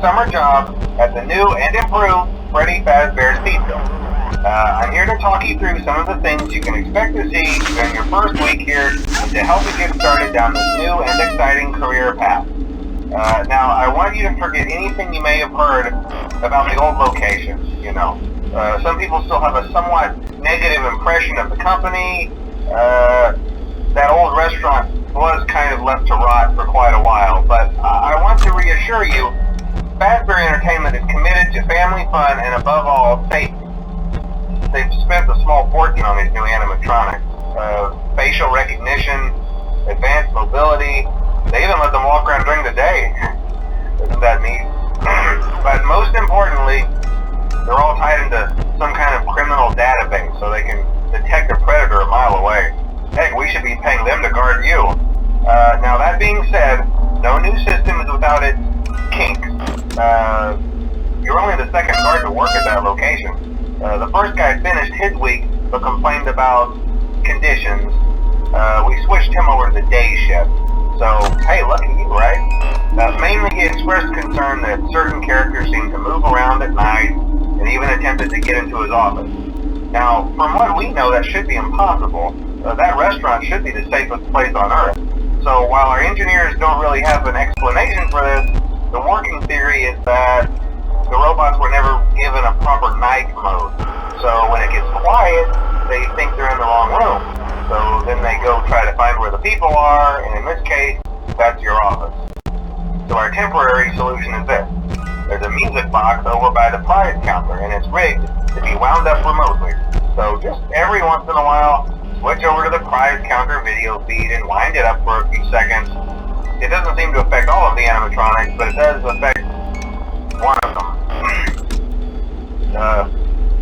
summer job at the new and improved Freddy Fazbear's Pizza. I'm here to talk you through some of the things you can expect to see during your first week here to help you get started down this new and exciting career path. Now, I want you to forget anything you may have heard about the old location, you know. Some people still have a somewhat negative impression of the company. That old restaurant was kind of left to rot for quite a while, but I want to reassure you, Fazbear Entertainment is committed to family fun and above all, safety. They've spent a small fortune on these new animatronics. Facial recognition, advanced mobility, they even let them walk around during the day. Isn't that neat? But most importantly, they're all tied into some kind of criminal database so they can detect a predator a mile away. Heck, we should be paying them to guard you. Now that being said, no new system is without its kinks. You're only the second guard to work at that location. The first guy finished his week but complained about conditions. We switched him over to the day shift. So, hey, lucky you, right? Mainly he expressed concern that certain characters seemed to move around at night and even attempted to get into his office. Now, from what we know, that should be impossible. That restaurant should be the safest place on Earth. So while our engineers don't really have an explanation for this, the working theory is that the robots were never given a proper night mode. So when it gets quiet, they think they're in the wrong room. So then they go try to find where the people are, and in this case, that's your office. So our temporary solution is this. There's a music box over by the prize counter, and it's rigged to be wound up remotely. So just every once in a while, switch over to the prize counter video feed and wind it up for a few seconds. It doesn't seem to affect all of the animatronics, but it does affect one of them.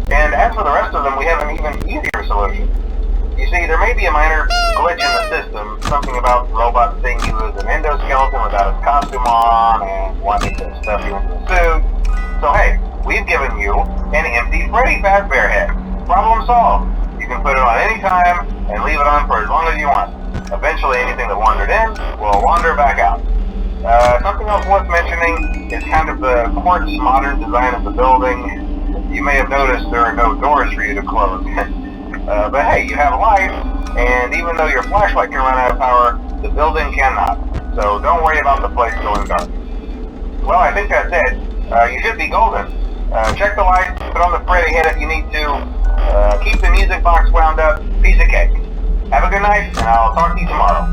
And as for the rest of them, we have an even easier solution. You see, there may be a minor glitch in the system, something about robots seeing you as an endoskeleton without his costume on and wanting to stuff you into the suit. So hey, we've given you an empty Freddy Fazbear head. Problem solved. You can put it on any time and leave it on for as long as you want. Eventually anything that wandered in will wander back out. Something else worth mentioning is kind of the quartz modern design of the building. You may have noticed there are no doors for you to close. But hey, you have a light, and even though your flashlight can run out of power, the building cannot. So don't worry about the place going dark. Well, I think that's it. You should be golden. Check the lights, put on the Freddy head if you need to. Keep the music box wound up. Piece of cake. Have a good night, and I'll talk to you tomorrow.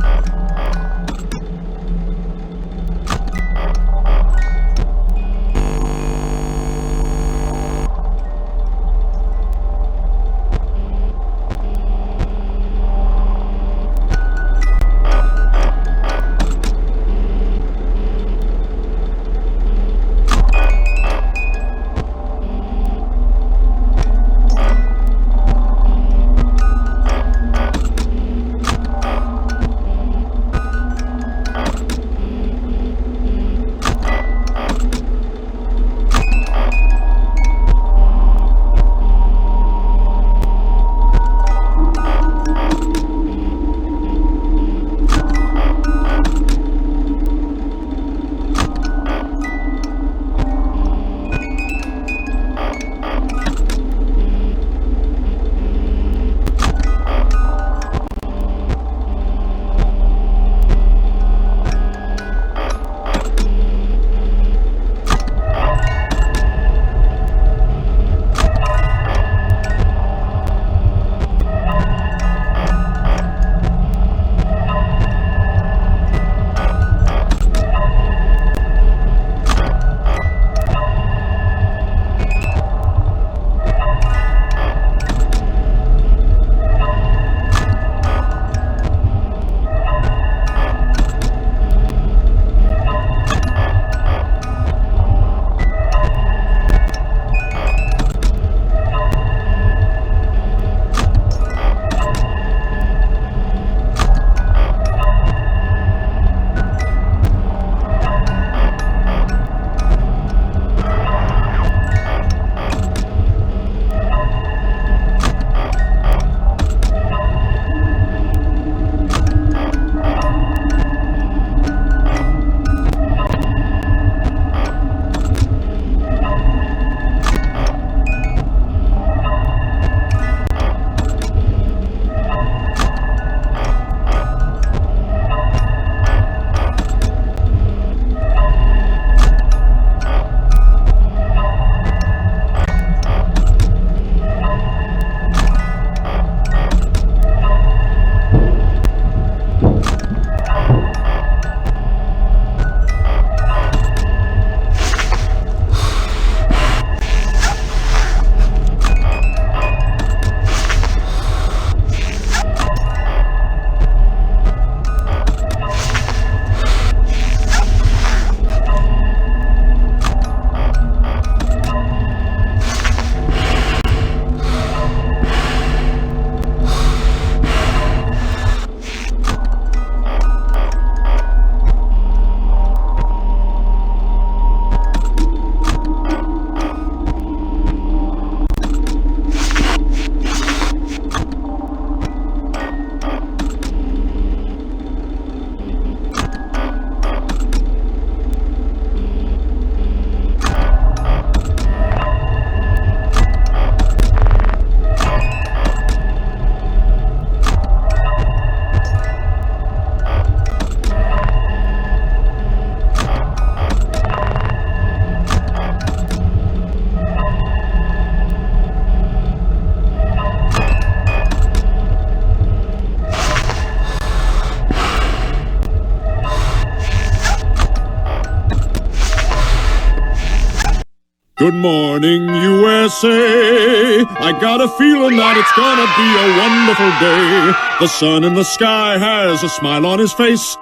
Good morning, USA. I got a feeling that it's gonna be a wonderful day. The sun in the sky has a smile on his face.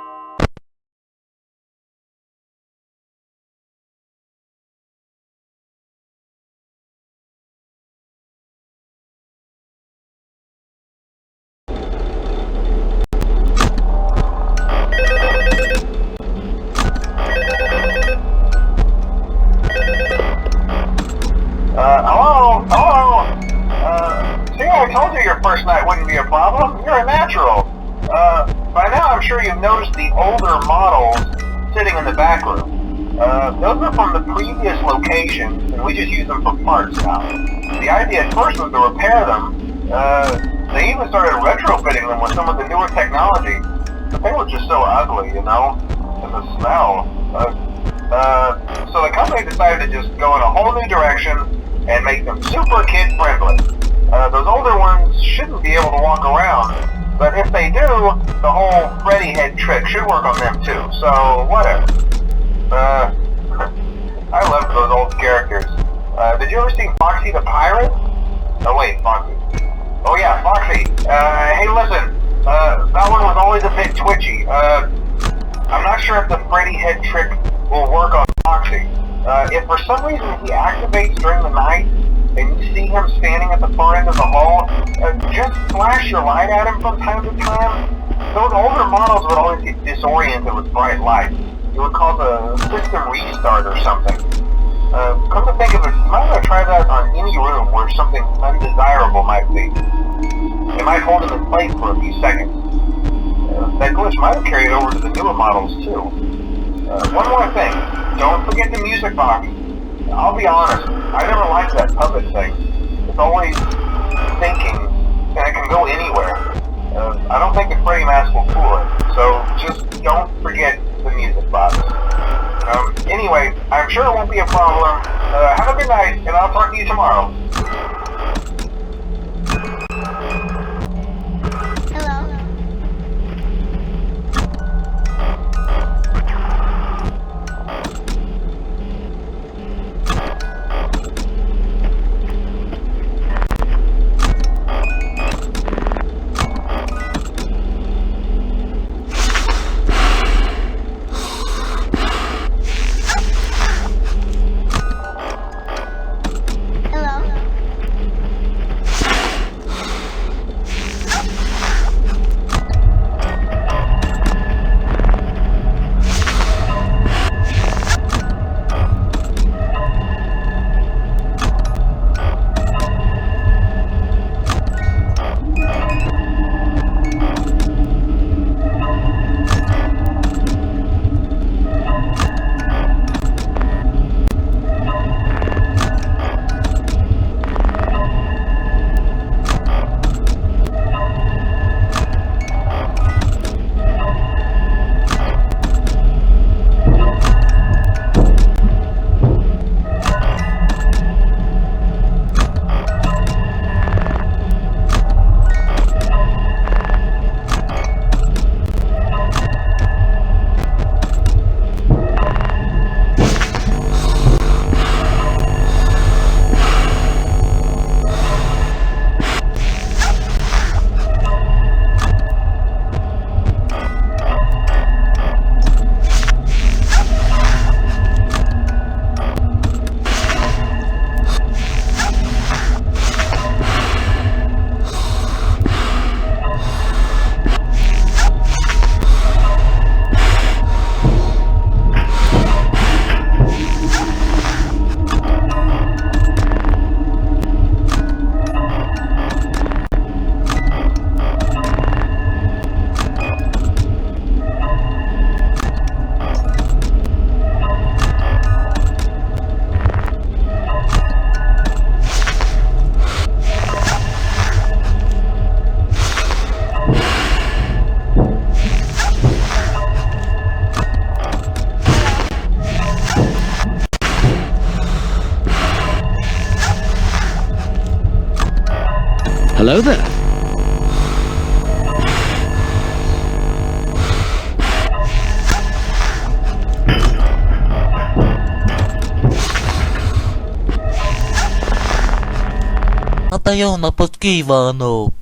Hello? See, I told you your first night wouldn't be a problem. You're a natural. By now I'm sure you've noticed the older models sitting in the back room. Those are from the previous location, and we just use them for parts now. The idea at first was to repair them. They even started retrofitting them with some of the newer technology. But they were just so ugly, you know? And the smell. So the company decided to just go in a whole new direction and make them super kid-friendly. Those older ones shouldn't be able to walk around, but if they do, the whole Freddy head trick should work on them too, so whatever. I love those old characters. Did you ever see Foxy the Pirate? Oh wait, Foxy. Oh yeah, Foxy. Hey listen, that one was always a bit twitchy. I'm not sure if the Freddy head trick will work on Foxy. If for some reason he activates during the night, and you see him standing at the far end of the hall, just flash your light at him from time to time. Those older models would always get disoriented with bright light. It would cause a system restart or something. Come to think of it, you might want to try that on any room where something undesirable might be. It might hold him in place for a few seconds. That glitch might have carried over to the newer models too. One more thing, don't forget the music box. I'll be honest, I never liked that puppet thing. It's always thinking, and it can go anywhere. I don't think the Freddy mask will fool it, so just don't forget the music box. Anyway, I'm sure it won't be a problem. Have a good night, and I'll talk to you tomorrow. Hello there. таємна сподіванок.